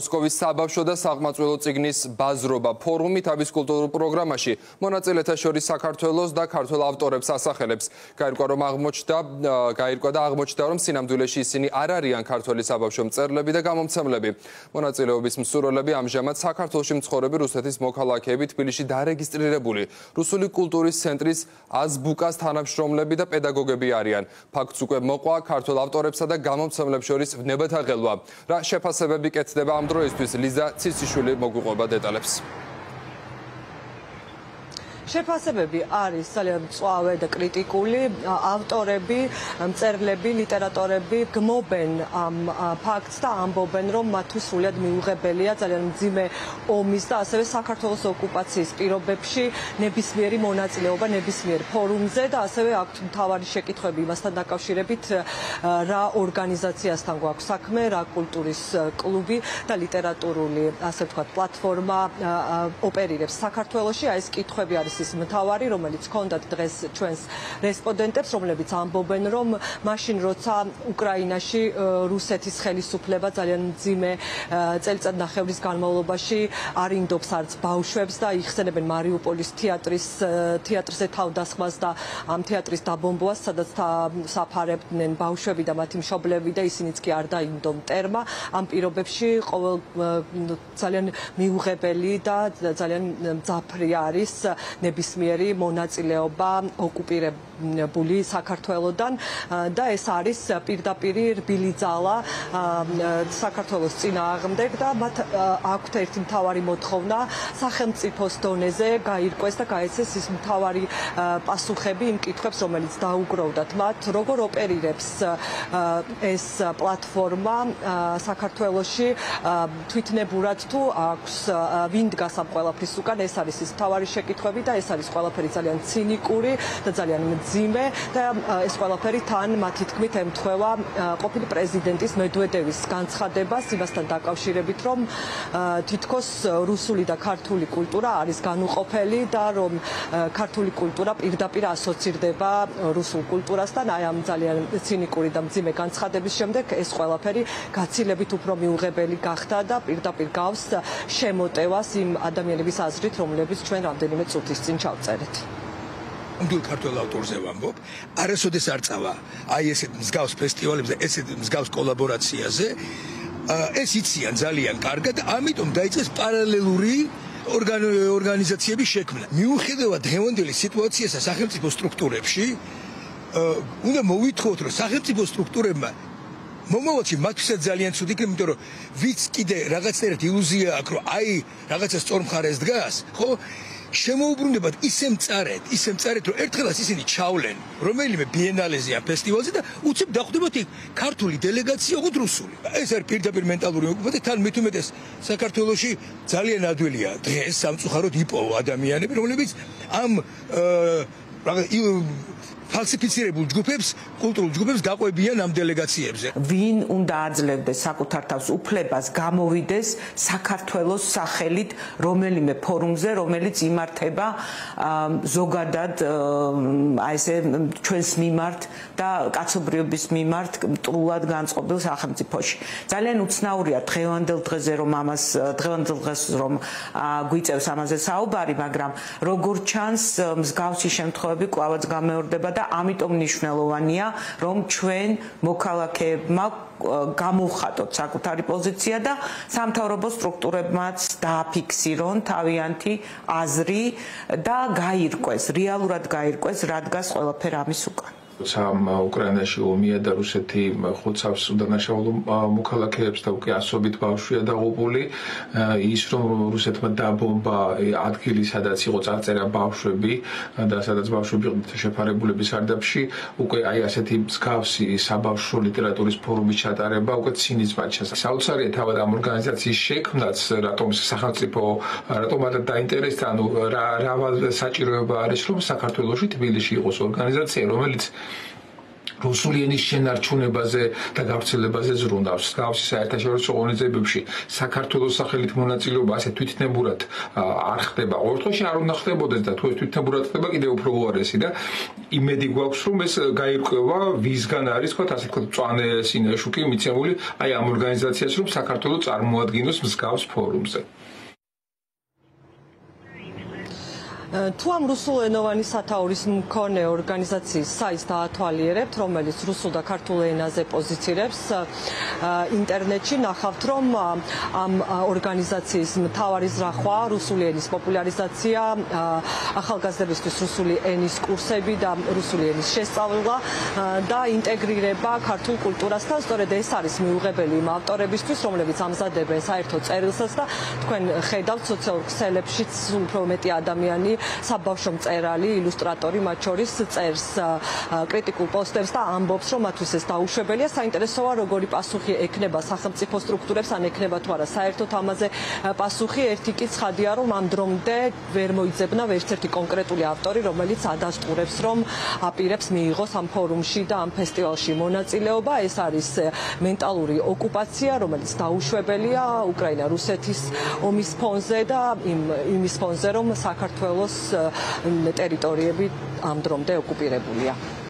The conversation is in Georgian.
მოსკოვის საბავშვო და საყმაწვილო წიგნის ბაზრობა ფორუმი თავის კულტურულ პროგრამაში მონაწილეთა შორის საქართველოს და ქართველ ავტორებს ასახელებს. გაირკვა და აღმოჩნდა, რომ სინამდვილეში ისინი არ არიან ქართველი საბავშვო მწერლები და გამომცემლები. მონაწილეობის მსურველები ამჟამად საქართველოში მცხოვრები რუსეთის მოქალაქეები, თბილისში დარეგისტრირებული რუსული კულტურის ცენტრის აზბუკას თანამშრომლები და პედაგოგები არიან. ფაქტს უკვე მოყვა ქართველ ავტორებსა და გამომცემლებს შორის ვნებათა ღელვა. რა შეფასებები კეთდება ამ დროისთვის? ლიზა ციციშვილი მოგვიყვება დეტალებს. შეფასებები არის ძალიან მწვავე და კრიტიკული. ავტორები, მწერლები, ლიტერატორები გმობენ ამ ფაქტს და ამბობენ, რომ მათთვის სრულად მიუღებელია ძალიან მძიმე ომის და ასევე საქართველოს ოკუპაციის პირობებში ნებისმიერი მონაწილეობა ნებისმიერ ფორუმზე და ასევე აქვთ მთავარი შეკითხვები იმასთან დაკავშირებით, რა ორგანიზაციასთან გვაქვს საქმე, რა კულტურის კლუბი და ლიტერატურული, ასე ვთქვათ, პლატფორმა ოპერირებს საქართველოში. ეს კითხვები არის ის მთავარი, რომელიც ჰქონდათ დღეს ჩვენს რესპონდენტებს, რომლებიც ამბობენ, რომ მაშინ როცა უკრაინაში რუსეთის ხელისუფლება ძალიან მძიმე წელიწადნახევრის განმავლობაში არინდობს არც ბავშვებს და იხსენებენ მარიუპოლის თეატრზე თავდასხმას და ამ თეატრის დაბომბვას, სადაც საფარებდნენ ბავშვები და მათი მშობლები და ისინიც კი არ დაინდო მტერმა. ამ პირობებში ძალიან მიუღებელი და ძალიან მძაფრი არის ნებისმიერი მონაწილეობა ოკუპირებული საქართველოდან და ეს არის პირდაპირი რბილი ძალა საქართველოს წინააღმდეგ და მათ აქვთ ერთი მთავარი მოთხოვნა სახელმწიფოს დონეზე გაირკვეს და გაეცეს ის მთავარი პასუხები იმ კითხვებს, რომელიც დაუგროვდათ მათ, როგორ ოპერირებს ეს პლატფორმა საქართველოში თვითნებურად თუ აქვს ვინ დგას ამ ყველაფრის უკან, ეს არის ის მთავარი შეკითხვები და ეს არის ყველაფერი ძალიან ცინიკური და ძალიან მძიმე და ეს ყველაფერი თან მათი თქმით ემთხვევა ყოფილი პრეზიდენტის მედვედევის განცხადებას იმასთან დაკავშირებით, რომ თითქოს რუსული და ქართული კულტურა არის განუყოფელი და რომ ქართული კულტურა პირდაპირ ასოცირდება რუსულ კულტურასთან. აი ამ ძალიან ცინიკური და მძიმე განცხადების შემდეგ ეს ყველაფერი გაცილებით უფრო მიუღებელი გახდა და პირდაპირ გავს შემოტევას იმ ადამიანების აზრით, რომლებიც ჩვენ რამდენიმე წუთის წინ ჩავწერეთ. ნამდვილ ქართულ ავტორზე ვამბობ, არასოდეს არ წავა აი ესეთ მსგავს ფესტივალებზე, ესეთ მსგავს კოლაბორაციაზე. ეს იციან ძალიან კარგად, ამიტომ დაიწყეს პარალელური ორგანიზაციების შექმნა. მიუხედავად დღევანდელი სიტუაციისა სახელმწიფო სტრუქტურებში, უნდა მოვითხოვოთ, რომ სახელმწიფო სტრუქტურებმა მომავალში მათთვისაც ძალიან ცუდი იქნება, იმიტომ რომ ვიც კიდე რაღაცნაირად ილუზია აქვს, რომ აი რაღაცა სწორ მხარეს დგას, ხო? შემოუბრუნდებათ ისე მწარეთ, რომ ერთხელაც ისინი ჩავლენ რომელიმე ბიენალეზე ან ფესტივალზე და უცებ დახვდებათ იქ ქართული დელეგაცია, ოღონდ რუსული. ეს არის პირდაპირ მენტალური ოკუპაცია, თან მით უმეტეს საქართველოში ძალიან ადვილია დღეს სამწუხაროდ იპოვო ადამიანები, რომლებიც ამ ფალსიფიცირებულ ჯგუფებს, კულტურულ ჯგუფებს გაყვებიან ამ დელეგაციებზე. ვინ უნდა აძლევდეს საკუთარ თავს უფლებას გამოვიდეს საქართველოს სახელით რომელიმე ფორუმზე, რომელიც იმართება ზოგადად აი ესე ჩვენს მიმართ და კაცობრიობის მიმართ მტრულად განწყობილ სახელმწიფოში. ძალიან უცნაურია დღევანდელ დღეს რომ გვიწევს ამაზე საუბარი, მაგრამ როგორც ჩანს მსგავსი შემთხვევები კვლავაც გამეორდება და ამიტომ მნიშვნელოვანია, რომ ჩვენ მოქალაქეებმა გამოვხატოთ საკუთარი პოზიცია და სამთავრობო სტრუქტურებმაც დააფიქსირონ თავიანთი აზრი და გაირკვეს, რეალურად გაირკვეს, რა დგას ყველაფერი ამის უკან. უკრაინაში ომია და რუსეთი ხოცავს უდანაშაულო მოქალაქეებს და უკვე ასობით ბავშვია დაღუპული. ის რომ რუსეთმა დაბომბა ადგილი, სადაც იყო წარწერა ბავშვები და სადაც ბავშვები იყვნენ შეფარებულები სარდაფში, უკვე აი ასეთი მსგავსი საბავშვო ლიტერატურის ფორუმის ჩატარება უკვე ცინიზმად ჩანს. საოცარია თავად ამ ორგანიზაციის შექმნაც, რატომ სახელმწიფო რატომ არ დაინტერესდა, ანუ რა საჭიროება არის, რომ საქართველოში თბილისში იყოს ორგანიზაცია, რომელიც რუსული ენის შენარჩუნებაზე და გავრცელებაზე ზრუნავს. მსგავსი საერთაშორისო ღონისძიებებში საქართველოს სახელით მონაწილეობა ასე თვითნებურად არ ხდება. ყოველ შემთხვევაში არ უნდა ხდებოდეს და თუ ეს თვითნებურად ხდება, კიდევ უფრო უარესი და იმედი გვაქვს, რომ ეს გაირკვევა ვისგან არის, თქვათ, ასე ვთქვათ, მწვანე სინაშუკი მიცემული აი ამ ორგანიზაციას, რომ საქართველოს წარმოადგენოს მსგავს ფორუმზე. თუ ამ რუსულენოვანი სათაურის მქონე ორგანიზაციის საიტს დაათვალიერებთ, რომელიც რუსულ და ქართულ ენაზე პოზიცირებს ინტერნეტში, ნახავთ, რომ ამ ორგანიზაციის მთავარი ზრახვა რუსული ენის პოპულარიზაცია, ახალგაზრდებისთვის რუსული ენის კურსები და რუსული ენის შესწავლა და ინტეგრირება ქართულ კულტურასთან. სწორედ ეს არის მიუღებელი იმ ავტორებისთვის, რომლებიც ამზადებენ საერთო წერილსაც და თქვენ ხედავთ სოციალურ ქსელებშიც უფრო მეტი ადამიანი საბავშვო მწერალი, ილუსტრატორი მათ შორის წერს კრიტიკულ პოსტებს და ამბობს, რომ მათთვის ეს დაუშვებელია. საინტერესოა, როგორი პასუხი ექნება სახელმწიფო სტრუქტურებს, ან ექნება თუ არა საერთოდ ამაზე პასუხი. ერთი კი ცხადია, რომ ამ დრომდე ვერ მოიძებნა ვერც ერთი კონკრეტული ავტორი, რომელიც ადასტურებს, რომ აპირებს მიიღოს ამ ფორუმში და ამ ფესტივალში მონაწილეობა. ეს არის მენტალური ოკუპაცია, რომელიც დაუშვებელია უკრაინა-რუსეთის ომის ფონზე და იმის ფონზე, რომ საქართველოს ტერიტორიები ამ დრომდე ოკუპირებულია.